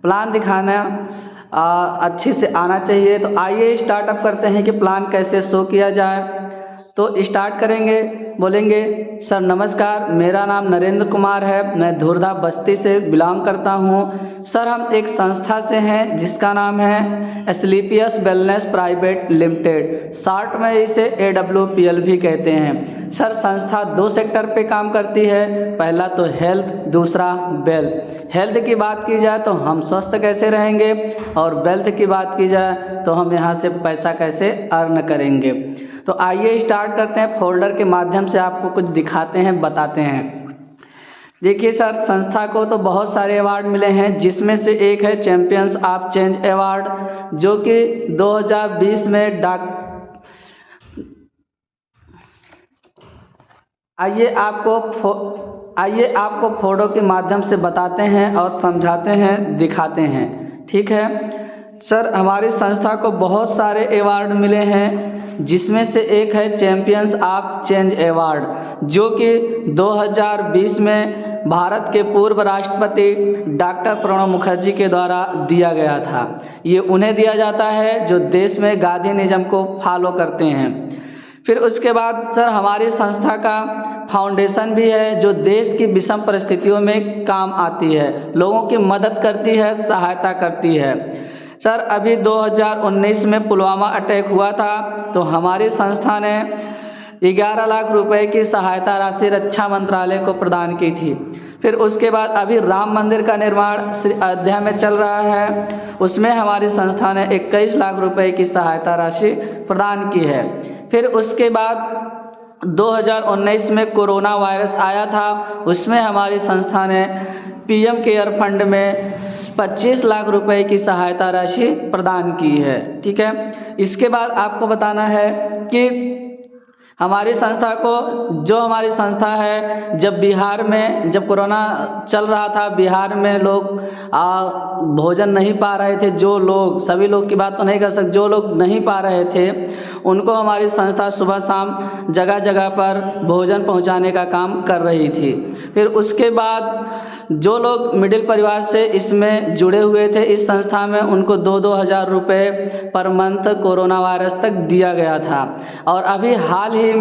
Plan दिखाना अच्छे से आना चाहिए। तो आइए स्टार्टअप करते हैं कि प्लान कैसे शो किया जाए। तो स्टार्ट करेंगे, बोलेंगे सर नमस्कार, मेरा नाम नरेंद्र कुमार है, मैं धुर्धा बस्ती से बिलोंग करता हूँ। सर हम एक संस्था से हैं जिसका नाम है Asclepius wellness private limited, short में इसे AWPL भी कहते हैं। सर संस्था 2 सेक्टर पे काम करती है, पहला तो हेल्थ, दूसरा वेल्थ। हेल्थ की बात की जाए तो हम स्वस्थ कैसे रहेंगे, और वेल्थ की बात की जाए तो हम यहाँ से पैसा कैसे अर्न करेंगे। तो आइए स्टार्ट करते हैं, फोल्डर के माध्यम से आपको कुछ दिखाते हैं, बताते हैं। देखिए सर, संस्था को तो बहुत सारे अवार्ड मिले हैं, जिसमें से एक है चैंपियंस ऑफ चेंज अवार्ड, जो कि 2020 में आइए आपको फोटो के माध्यम से बताते हैं और समझाते हैं, दिखाते हैं। ठीक है सर, हमारी संस्था को बहुत सारे अवार्ड मिले हैं, जिसमें से एक है चैंपियंस ऑफ चेंज अवार्ड, जो कि 2020 में भारत के पूर्व राष्ट्रपति डॉक्टर प्रणब मुखर्जी के द्वारा दिया गया था। ये उन्हें दिया जाता है जो देश में गांधीनिज्म को फॉलो करते हैं। फिर उसके बाद सर हमारी संस्था का फाउंडेशन भी है, जो देश की विषम परिस्थितियों में काम आती है, लोगों की मदद करती है, सहायता करती है। सर अभी 2019 में पुलवामा अटैक हुआ था, तो हमारी संस्था ने 11 लाख रुपए की सहायता राशि रक्षा मंत्रालय को प्रदान की थी। फिर उसके बाद अभी राम मंदिर का निर्माण अयोध्या में चल रहा है, उसमें हमारी संस्था ने 21 लाख रुपए की सहायता राशि प्रदान की है। फिर उसके बाद 2019 में कोरोना वायरस आया था, उसमें हमारी संस्था ने PM केयर फंड में 25 लाख रुपए की सहायता राशि प्रदान की है। ठीक है, इसके बाद आपको बताना है कि हमारी संस्था है, जब बिहार में जब कोरोना चल रहा था, बिहार में लोग भोजन नहीं पा रहे थे, जो लोग, सभी लोग की बात तो नहीं कर सकते, जो लोग नहीं पा रहे थे उनको हमारी संस्था सुबह शाम जगह जगह पर भोजन पहुंचाने का काम कर रही थी। फिर उसके बाद जो लोग मिडिल परिवार से इसमें जुड़े हुए थे इस संस्था में, उनको 2-2 हज़ार रुपये पर मंथ कोरोना वायरस तक दिया गया था। और अभी हाल ही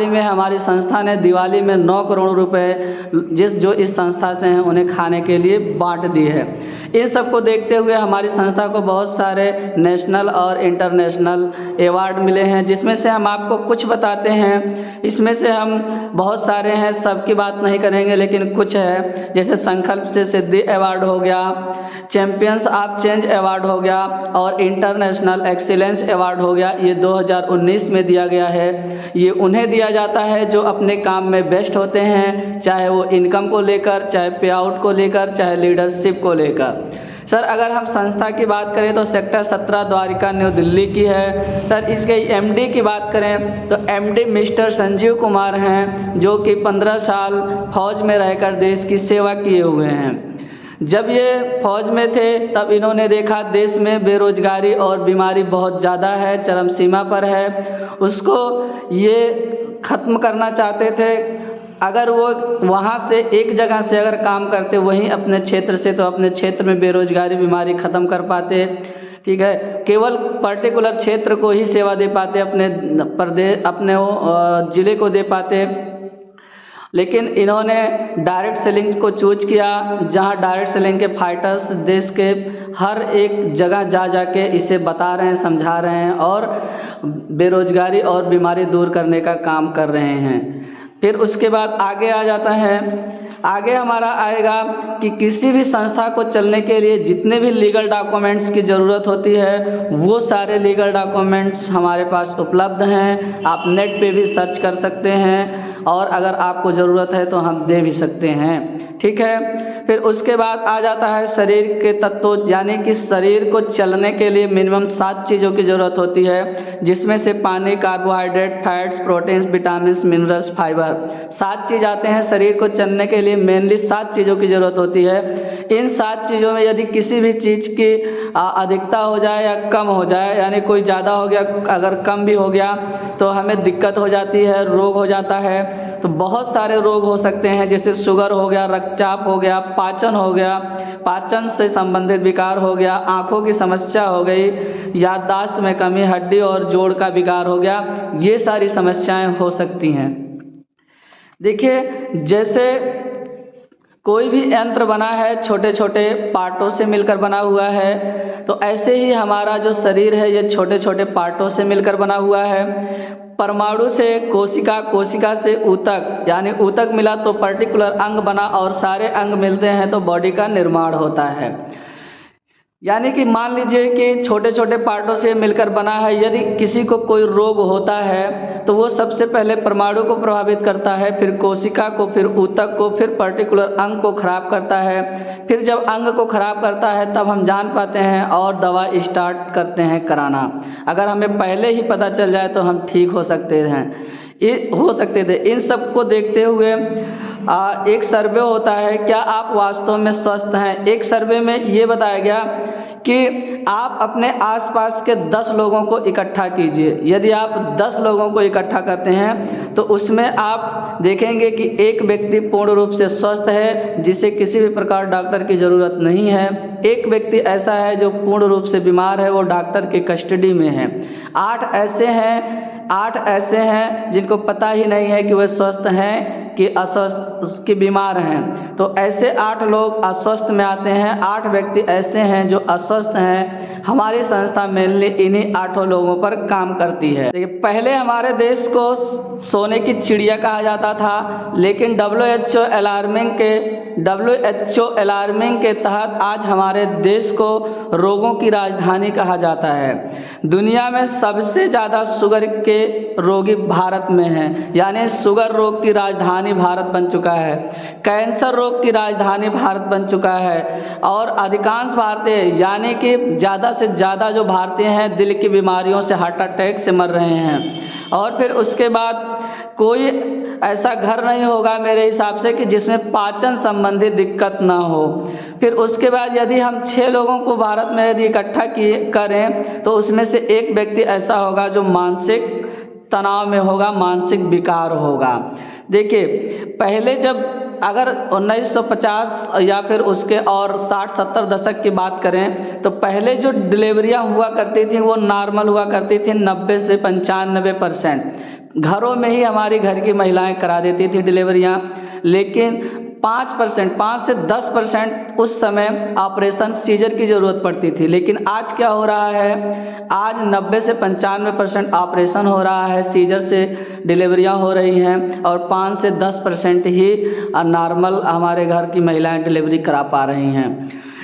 में हमारी संस्था ने दिवाली में 9 करोड़ रुपए जो इस संस्था से हैं उन्हें खाने के लिए बांट दी है। इन सब को देखते हुए हमारी संस्था को बहुत सारे नेशनल और इंटरनेशनल अवार्ड मिले हैं, जिसमें से हम आपको कुछ बताते हैं। इसमें से हम बहुत सारे हैं, सबकी बात नहीं करेंगे, लेकिन कुछ है, जैसे संकल्प से सिद्धि अवार्ड हो गया, चैंपियंस ऑफ चेंज अवार्ड हो गया, और इंटरनेशनल एक्सीलेंस अवार्ड हो गया। ये 2019 में दिया गया है। ये उन्हें दिया जाता है जो अपने काम में बेस्ट होते हैं, चाहे वो इनकम को लेकर, चाहे पे आउट को लेकर, चाहे लीडरशिप को लेकर। सर अगर हम संस्था की बात करें तो सेक्टर 17 द्वारिका न्यू दिल्ली की है। सर इसके MD की बात करें तो MD मिस्टर संजीव कुमार हैं, जो कि 15 साल फौज में रहकर देश की सेवा किए हुए हैं। जब ये फौज में थे तब इन्होंने देखा देश में बेरोजगारी और बीमारी बहुत ज़्यादा है, चरम सीमा पर है, उसको ये ख़त्म करना चाहते थे। अगर वो वहाँ से एक जगह से अगर काम करते वहीं अपने क्षेत्र से, तो अपने क्षेत्र में बेरोजगारी बीमारी ख़त्म कर पाते। ठीक है, केवल पर्टिकुलर क्षेत्र को ही सेवा दे पाते, अपने ज़िले को दे पाते। लेकिन इन्होंने डायरेक्ट सेलिंग को चूज किया, जहां डायरेक्ट सेलिंग के फाइटर्स देश के हर एक जगह जा के इसे बता रहे हैं, समझा रहे हैं और बेरोजगारी और बीमारी दूर करने का काम कर रहे हैं। फिर उसके बाद आगे आ जाता है, आगे हमारा आएगा कि किसी भी संस्था को चलने के लिए जितने भी लीगल डॉक्यूमेंट्स की ज़रूरत होती है वो सारे लीगल डॉक्यूमेंट्स हमारे पास उपलब्ध हैं। आप नेट पे भी सर्च कर सकते हैं, और अगर आपको ज़रूरत है तो हम दे भी सकते हैं। ठीक है, फिर उसके बाद आ जाता है शरीर के तत्व, यानी कि शरीर को चलने के लिए मिनिमम 7 चीज़ों की ज़रूरत होती है, जिसमें से पानी, carbohydrate, fats, proteins, vitamins, minerals, fibre, 7 चीज़ आते हैं। शरीर को चलने के लिए मेनली 7 चीज़ों की ज़रूरत होती है। इन 7 चीज़ों में यदि किसी भी चीज़ की अधिकता हो जाए या कम हो जाए, यानी कोई ज़्यादा हो गया, अगर कम भी हो गया तो हमें दिक्कत हो जाती है, रोग हो जाता है। तो बहुत सारे रोग हो सकते हैं, जैसे शुगर हो गया, रक्तचाप हो गया, पाचन हो गया, पाचन से संबंधित विकार हो गया, आँखों की समस्या हो गई, याददाश्त में कमी, हड्डी और जोड़ का विकार हो गया, ये सारी समस्याएं हो सकती हैं। देखिए, जैसे कोई भी यंत्र बना है छोटे छोटे पार्टों से मिलकर बना हुआ है, तो ऐसे ही हमारा जो शरीर है ये छोटे छोटे पार्टों से मिलकर बना हुआ है। परमाणु से कोशिका, कोशिका से ऊतक, यानी ऊतक मिला तो पर्टिकुलर अंग बना, और सारे अंग मिलते हैं तो बॉडी का निर्माण होता है। यानी कि मान लीजिए कि छोटे छोटे पार्टों से मिलकर बना है। यदि किसी को कोई रोग होता है तो वो सबसे पहले परमाणु को प्रभावित करता है, फिर कोशिका को, फिर ऊतक को, फिर पर्टिकुलर अंग को खराब करता है। फिर जब अंग को खराब करता है तब हम जान पाते हैं और दवा स्टार्ट करते हैं कराना। अगर हमें पहले ही पता चल जाए तो हम ठीक हो सकते थे। इन सब को देखते हुए एक सर्वे होता है, क्या आप वास्तव में स्वस्थ हैं। एक सर्वे में ये बताया गया कि आप अपने आसपास के 10 लोगों को इकट्ठा कीजिए। यदि आप 10 लोगों को इकट्ठा करते हैं तो उसमें आप देखेंगे कि एक व्यक्ति पूर्ण रूप से स्वस्थ है, जिसे किसी भी प्रकार डॉक्टर की ज़रूरत नहीं है। एक व्यक्ति ऐसा है जो पूर्ण रूप से बीमार है, वो डॉक्टर की कस्टडी में है। 8 ऐसे हैं जिनको पता ही नहीं है कि वे स्वस्थ हैं कि अस्वस्थ, कि बीमार हैं। तो ऐसे 8 लोग अस्वस्थ में आते हैं। 8 व्यक्ति ऐसे हैं जो अस्वस्थ हैं। हमारी संस्था मेनली इन्हीं 8 लोगों पर काम करती है। देखिए, पहले हमारे देश को सोने की चिड़िया कहा जाता था, लेकिन WHO अलार्मिंग के तहत आज हमारे देश को रोगों की राजधानी कहा जाता है। दुनिया में सबसे ज़्यादा शुगर के रोगी भारत में हैं, यानी शुगर रोग की राजधानी भारत बन चुका है। कैंसर रोग की राजधानी भारत बन चुका है, और अधिकांश भारतीय, यानी कि ज़्यादा से ज़्यादा जो भारतीय हैं, दिल की बीमारियों से, हार्ट अटैक से मर रहे हैं। और फिर उसके बाद कोई ऐसा घर नहीं होगा मेरे हिसाब से कि जिसमें पाचन संबंधी दिक्कत ना हो। फिर उसके बाद यदि हम 6 लोगों को भारत में यदि इकट्ठा करें तो उसमें से एक व्यक्ति ऐसा होगा जो मानसिक तनाव में होगा, मानसिक विकार होगा। देखिए, पहले जब अगर 1950 या फिर उसके और 60-70 दशक की बात करें तो पहले जो डिलीवरियां हुआ करती थी वो नॉर्मल हुआ करती थी। 90 से 95% घरों में ही हमारी घर की महिलाएं करा देती थी डिलीवरियां, लेकिन 5 से 10% उस समय ऑपरेशन सीजर की ज़रूरत पड़ती थी। लेकिन आज क्या हो रहा है, आज 90 से 95% ऑपरेशन हो रहा है, सीजर से डिलीवरियां हो रही हैं, और 5 से 10% ही नॉर्मल हमारे घर की महिलाएं डिलीवरी करा पा रही हैं।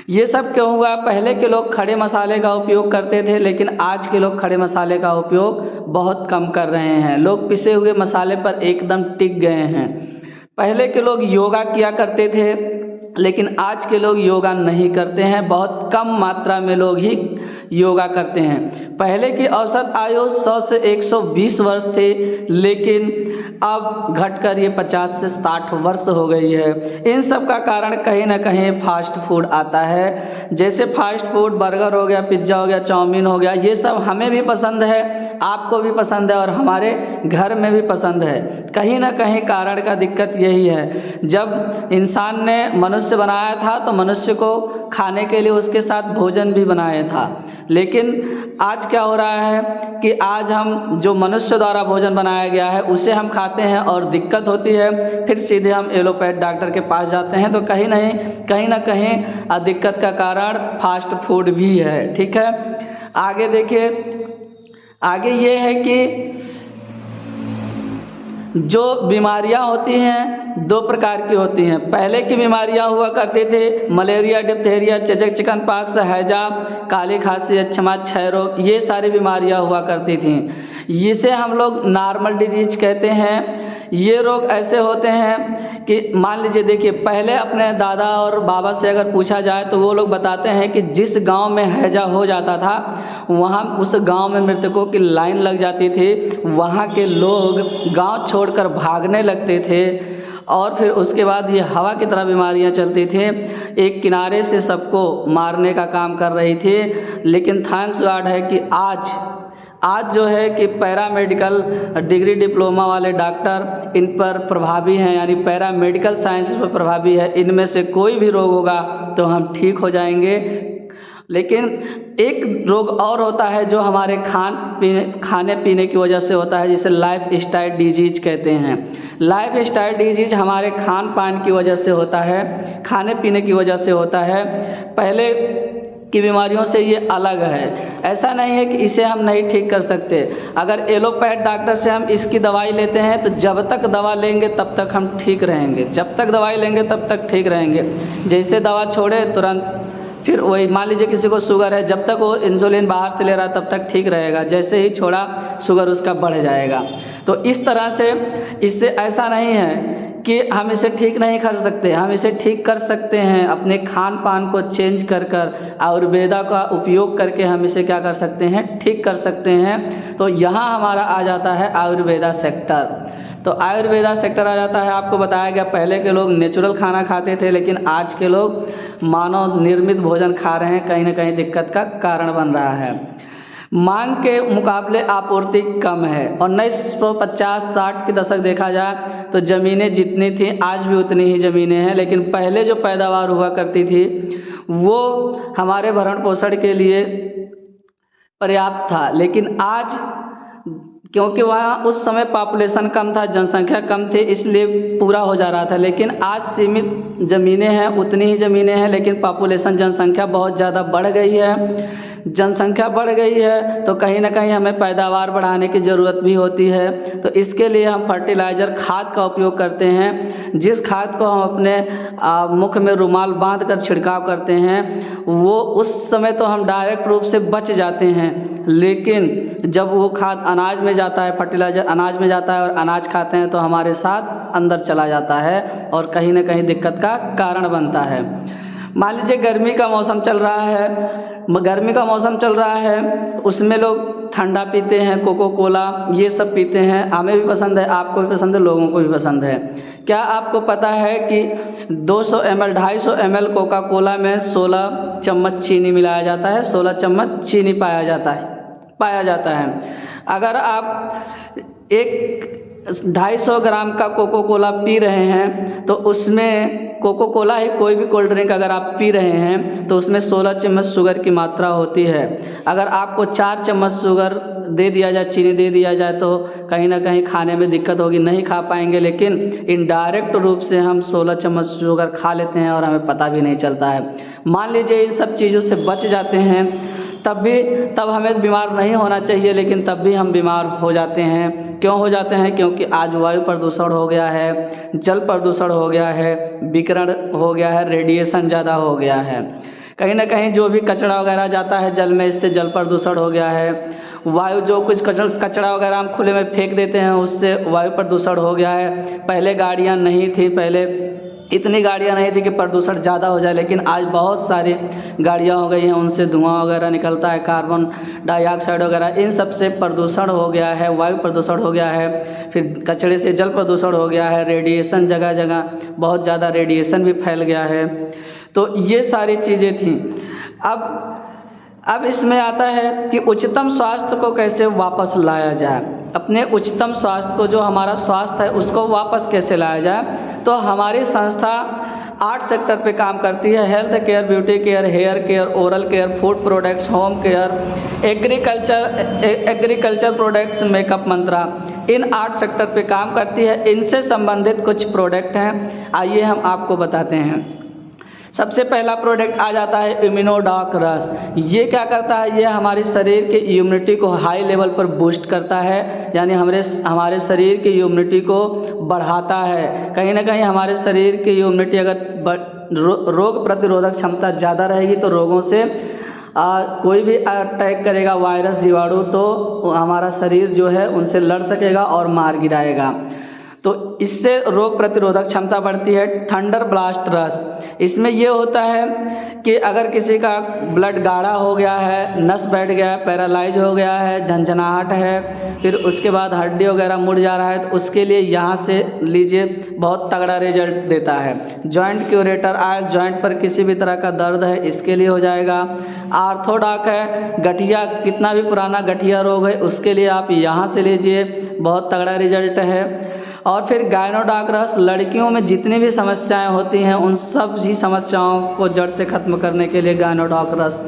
ये सब क्यों हुआ? पहले के लोग खड़े मसाले का उपयोग करते थे, लेकिन आज के लोग खड़े मसाले का उपयोग बहुत कम कर रहे हैं। लोग पिसे हुए मसाले पर एकदम टिक गए हैं। पहले के लोग योगा किया करते थे, लेकिन आज के लोग योगा नहीं करते हैं। बहुत कम मात्रा में लोग ही योगा करते हैं। पहले की औसत आयु 100 से 120 वर्ष थे, लेकिन अब घटकर ये 50 से 60 वर्ष हो गई है। इन सब का कारण कहीं ना कहीं फास्ट फूड आता है। जैसे फास्ट फूड, बर्गर हो गया, पिज्ज़ा हो गया, चाउमीन हो गया, ये सब हमें भी पसंद है, आपको भी पसंद है, और हमारे घर में भी पसंद है। कहीं ना कहीं कारण का दिक्कत यही है, जब इंसान ने मनुष्य बनाया था तो मनुष्य को खाने के लिए उसके साथ भोजन भी बनाया था। लेकिन आज क्या हो रहा है कि आज हम जो मनुष्य द्वारा भोजन बनाया गया है उसे हम खाते हैं और दिक्कत होती है, फिर सीधे हम एलोपैथ डॉक्टर के पास जाते हैं। तो कहीं ना कहीं दिक्कत का कारण फास्ट फूड भी है। ठीक है, आगे देखिए, आगे ये है कि जो बीमारियां होती हैं 2 प्रकार की होती हैं। पहले की बीमारियां हुआ करते थे मलेरिया, डिप्थीरिया, चेचक, चिकन पॉक्स, हैजा, काली खांसी, अस्थमा, क्षय रोग, ये सारी बीमारियां हुआ करती थीं। इसे हम लोग नॉर्मल डिजीज कहते हैं। ये रोग ऐसे होते हैं कि मान लीजिए, देखिए, पहले अपने दादा और बाबा से अगर पूछा जाए तो वो लोग बताते हैं कि जिस गांव में हैजा हो जाता था वहाँ उस गांव में मृतकों की लाइन लग जाती थी। वहाँ के लोग गांव छोड़कर भागने लगते थे, और फिर उसके बाद ये हवा की तरह बीमारियां चलती थी, एक किनारे से सबको मारने का काम कर रही थी। लेकिन थैंक्स गॉड है कि आज जो है कि पैरामेडिकल डिग्री डिप्लोमा वाले डॉक्टर इन पर प्रभावी हैं, यानी पैरामेडिकल साइंसेस पर प्रभावी है। इनमें से कोई भी रोग होगा तो हम ठीक हो जाएंगे। लेकिन एक रोग और होता है जो हमारे खाने पीने की वजह से होता है, जिसे लाइफ स्टाइल डिजीज कहते हैं। लाइफ स्टाइल डिजीज हमारे खान पान की वजह से होता है, खाने पीने की वजह से होता है। पहले की बीमारियों से ये अलग है। ऐसा नहीं है कि इसे हम नहीं ठीक कर सकते। अगर एलोपैथ डॉक्टर से हम इसकी दवाई लेते हैं तो जब तक दवा लेंगे तब तक हम ठीक रहेंगे, जब तक दवाई लेंगे तब तक ठीक रहेंगे। जैसे दवा छोड़े तुरंत फिर वही, मान लीजिए किसी को शुगर है, जब तक वो इंसुलिन बाहर से ले रहा है तब तक ठीक रहेगा, जैसे ही छोड़ा शुगर उसका बढ़ जाएगा। तो इस तरह से इससे ऐसा नहीं है कि हम इसे ठीक नहीं कर सकते, हम इसे ठीक कर सकते हैं। अपने खान पान को चेंज कर आयुर्वेदा का उपयोग करके हम इसे क्या कर सकते हैं, ठीक कर सकते हैं। तो यहाँ हमारा आ जाता है आयुर्वेदा सेक्टर। तो आयुर्वेदा सेक्टर आ जाता है। आपको बताया गया पहले के लोग नेचुरल खाना खाते थे, लेकिन आज के लोग मानव निर्मित भोजन खा रहे हैं, कहीं ना कहीं दिक्कत का कारण बन रहा है। मांग के मुकाबले आपूर्ति कम है। 1950-60 के दशक देखा जाए तो ज़मीनें जितनी थी आज भी उतनी ही ज़मीनें हैं, लेकिन पहले जो पैदावार हुआ करती थी वो हमारे भरण पोषण के लिए पर्याप्त था। लेकिन आज क्योंकि वहाँ उस समय पॉपुलेशन कम था, जनसंख्या कम थी, इसलिए पूरा हो जा रहा था। लेकिन आज सीमित ज़मीनें हैं, उतनी ही ज़मीनें हैं, लेकिन पॉपुलेशन जनसंख्या बहुत ज़्यादा बढ़ गई है। जनसंख्या बढ़ गई है तो कहीं ना कहीं हमें पैदावार बढ़ाने की ज़रूरत भी होती है। तो इसके लिए हम फर्टिलाइज़र खाद का उपयोग करते हैं। जिस खाद को हम अपने मुख में रुमाल बांध कर छिड़काव करते हैं वो उस समय तो हम डायरेक्ट रूप से बच जाते हैं, लेकिन जब वो खाद अनाज में जाता है, फर्टिलाइज़र अनाज में जाता है और अनाज खाते हैं तो हमारे साथ अंदर चला जाता है और कहीं ना कहीं दिक्कत का कारण बनता है। मान लीजिए गर्मी का मौसम चल रहा है, उसमें लोग ठंडा पीते हैं, कोको कोला ये सब पीते हैं। हमें भी पसंद है, आपको भी पसंद है, लोगों को भी पसंद है। क्या आपको पता है कि 200 ml 250 ml कोका कोला में 16 चम्मच चीनी मिलाया जाता है, 16 चम्मच चीनी पाया जाता है। अगर आप एक 250 ग्राम का कोको कोला पी रहे हैं तो उसमें कोको कोला ही कोई भी कोल्ड ड्रिंक अगर आप पी रहे हैं तो उसमें 16 चम्मच शुगर की मात्रा होती है। अगर आपको 4 चम्मच शुगर दे दिया जाए, चीनी दे दिया जाए तो कहीं ना कहीं खाने में दिक्कत होगी, नहीं खा पाएंगे। लेकिन इनडायरेक्ट रूप से हम 16 चम्मच शुगर खा लेते हैं और हमें पता भी नहीं चलता है। मान लीजिए इन सब चीज़ों से बच जाते हैं तब हमें बीमार नहीं होना चाहिए, लेकिन तब भी हम बीमार हो जाते हैं। क्यों हो जाते हैं? क्योंकि आज वायु प्रदूषण हो गया है, जल प्रदूषण हो गया है, विकिरण हो गया है, रेडिएशन ज़्यादा हो गया है। कहीं ना कहीं जो भी कचरा वगैरह जाता है जल में, इससे जल प्रदूषण हो गया है। वायु जो कुछ कचरा वगैरह हम खुले में फेंक देते हैं उससे वायु प्रदूषण हो गया है। पहले गाड़ियाँ नहीं थी, पहले इतनी गाड़ियाँ नहीं थी कि प्रदूषण ज़्यादा हो जाए, लेकिन आज बहुत सारी गाड़ियाँ हो गई हैं, उनसे धुआं वगैरह निकलता है, कार्बन डाइऑक्साइड वगैरह, इन सब से प्रदूषण हो गया है, वायु प्रदूषण हो गया है। फिर कचरे से जल प्रदूषण हो गया है, रेडिएशन जगह जगह बहुत ज़्यादा रेडिएशन भी फैल गया है। तो ये सारी चीज़ें थी। अब इसमें आता है कि उच्चतम स्वास्थ्य को कैसे वापस लाया जाए। अपने उच्चतम स्वास्थ्य को, जो हमारा स्वास्थ्य है उसको वापस कैसे लाया जाए। तो हमारी संस्था 8 सेक्टर पे काम करती है। Health care, beauty care, hair care, oral care, food products, home care, agriculture products, makeup mantra, इन 8 सेक्टर पे काम करती है। इनसे संबंधित कुछ प्रोडक्ट हैं, आइए हम आपको बताते हैं। सबसे पहला प्रोडक्ट आ जाता है इम्यूनोडॉक रस। ये क्या करता है? ये हमारे शरीर के इम्यूनिटी को हाई लेवल पर बूस्ट करता है, यानी हमारे शरीर की इम्यूनिटी को बढ़ाता है। कहीं ना कहीं हमारे शरीर की इम्यूनिटी अगर रोग प्रतिरोधक क्षमता ज़्यादा रहेगी तो रोगों से कोई भी अटैक करेगा, वायरस, जीवाणु, तो हमारा शरीर जो है उनसे लड़ सकेगा और मार गिराएगा। तो इससे रोग प्रतिरोधक क्षमता बढ़ती है। थंडर ब्लास्ट रस, इसमें ये होता है कि अगर किसी का ब्लड गाढ़ा हो गया है, नस बैठ गया है, पैरालाइज हो गया है, झंझनाहट है, फिर उसके बाद हड्डी वगैरह मुड़ जा रहा है, तो उसके लिए यहाँ से लीजिए, बहुत तगड़ा रिजल्ट देता है। जॉइंट क्यूरेटर आयल, जॉइंट पर किसी भी तरह का दर्द है, इसके लिए हो जाएगा। आर्थोडॉक है, गठिया, कितना भी पुराना गठिया रोग है उसके लिए आप यहाँ से लीजिए, बहुत तगड़ा रिजल्ट है। और फिर गायनोडॉक रस, लड़कियों में जितनी भी समस्याएं होती हैं उन सब ही समस्याओं को जड़ से ख़त्म करने के लिए गायनोडॉक रस।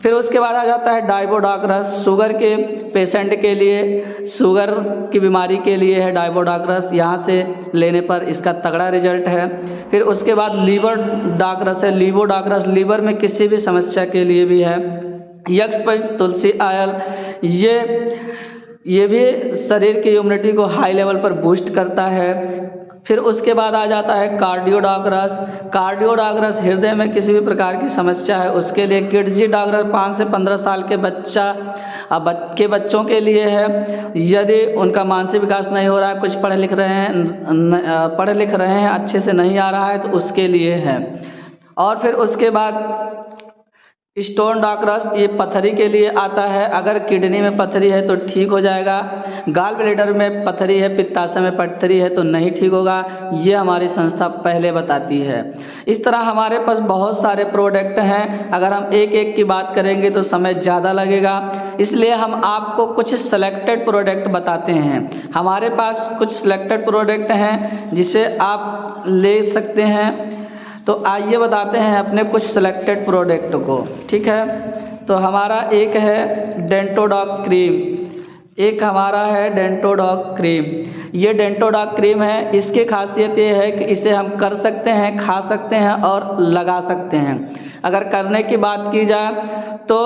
फिर उसके बाद आ जाता है डाइबोडॉक रस, शुगर के पेशेंट के लिए, शुगर की बीमारी के लिए है डाइबोडॉक रस, यहाँ से लेने पर इसका तगड़ा रिजल्ट है। फिर उसके बाद लीवर डॉक रस है, लीवोडॉक रस, लीवर में किसी भी समस्या के लिए भी है। यक्षपंच तुलसी आयल, ये भी शरीर की इम्यूनिटी को हाई लेवल पर बूस्ट करता है। फिर उसके बाद आ जाता है कार्डियोडॉक रस। कार्डियोडॉक रस हृदय में किसी भी प्रकार की समस्या है उसके लिए। किडजीडॉक रस 5 से 15 साल के बच्चों के लिए है, यदि उनका मानसिक विकास नहीं हो रहा है, कुछ पढ़े लिख रहे हैं अच्छे से नहीं आ रहा है, तो उसके लिए है। और फिर उसके बाद स्टोन डॉक रस, ये पथरी के लिए आता है। अगर किडनी में पथरी है तो ठीक हो जाएगा, गाल ब्लैडर में पथरी है, पित्ताशय में पथरी है तो नहीं ठीक होगा, ये हमारी संस्था पहले बताती है। इस तरह हमारे पास बहुत सारे प्रोडक्ट हैं, अगर हम एक एक की बात करेंगे तो समय ज़्यादा लगेगा, इसलिए हम आपको कुछ सिलेक्टेड प्रोडक्ट बताते हैं। हमारे पास कुछ सिलेक्टेड प्रोडक्ट हैं जिसे आप ले सकते हैं। तो आइए बताते हैं अपने कुछ सिलेक्टेड प्रोडक्ट को, ठीक है। तो हमारा एक है डेंटोडॉक क्रीम, एक हमारा है डेंटोडॉक क्रीम। ये डेंटोडॉक क्रीम है, इसकी खासियत ये है कि इसे हम कर सकते हैं, खा सकते हैं और लगा सकते हैं। अगर करने की बात की जाए तो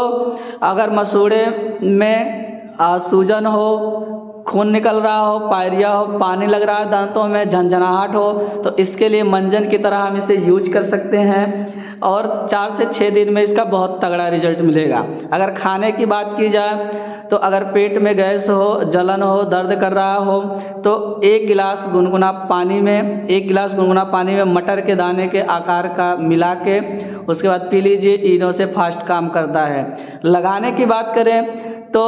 अगर मसूड़े में सूजन हो, खून निकल रहा हो, पायरिया हो, पानी लग रहा है दांतों में, झंझनाहट हो, तो इसके लिए मंजन की तरह हम इसे यूज कर सकते हैं और 4 से 6 दिन में इसका बहुत तगड़ा रिजल्ट मिलेगा। अगर खाने की बात की जाए तो अगर पेट में गैस हो, जलन हो, दर्द कर रहा हो, तो 1 गिलास गुनगुना पानी में मटर के दाने के आकार का मिला के उसके बाद पी लीजिए, इनो से फास्ट काम करता है। लगाने की बात करें तो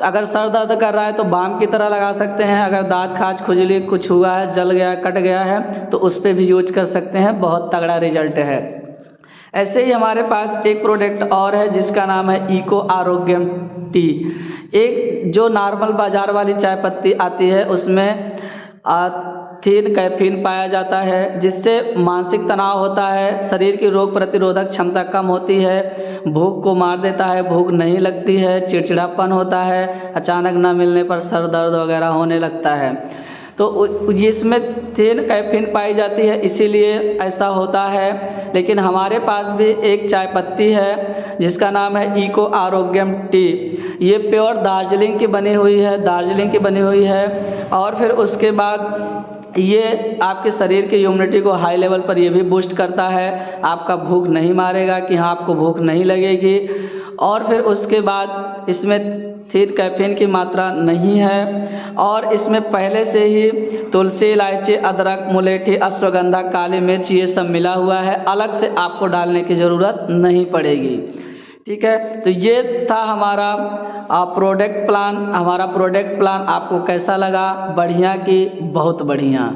अगर सर दर्द कर रहा है तो बाम की तरह लगा सकते हैं, अगर दांत खाज खुजली कुछ हुआ है, जल गया, कट गया है, तो उस पर भी यूज कर सकते हैं, बहुत तगड़ा रिजल्ट है। ऐसे ही हमारे पास एक प्रोडक्ट और है जिसका नाम है इको आरोग्यम टी। एक जो नॉर्मल बाज़ार वाली चाय पत्ती आती है उसमें थीन कैफीन पाया जाता है, जिससे मानसिक तनाव होता है, शरीर की रोग प्रतिरोधक क्षमता कम होती है, भूख को मार देता है, भूख नहीं लगती है, चिड़चिड़ापन होता है, अचानक न मिलने पर सर दर्द वगैरह होने लगता है। तो इसमें थीन कैफीन पाई जाती है, इसीलिए ऐसा होता है। लेकिन हमारे पास भी एक चाय पत्ती है जिसका नाम है इको आरोग्यम टी। ये प्योर दार्जिलिंग की बनी हुई है। और फिर उसके बाद ये आपके शरीर की इम्यूनिटी को हाई लेवल पर ये भी बूस्ट करता है, आपका भूख नहीं मारेगा कि हाँ आपको भूख नहीं लगेगी। और फिर उसके बाद इसमें थीन कैफीन की मात्रा नहीं है और इसमें पहले से ही तुलसी, इलायची, अदरक, मुलेठी, अश्वगंधा, काली मिर्च ये सब मिला हुआ है, अलग से आपको डालने की ज़रूरत नहीं पड़ेगी, ठीक है। तो ये था हमारा प्रोडक्ट प्लान। हमारा प्रोडक्ट प्लान आपको कैसा लगा? बढ़िया कि बहुत बढ़िया,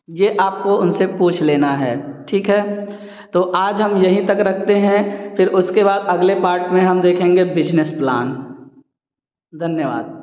ये आपको उनसे पूछ लेना है, ठीक है। तो आज हम यहीं तक रखते हैं, फिर उसके बाद अगले पार्ट में हम देखेंगे बिजनेस प्लान। धन्यवाद।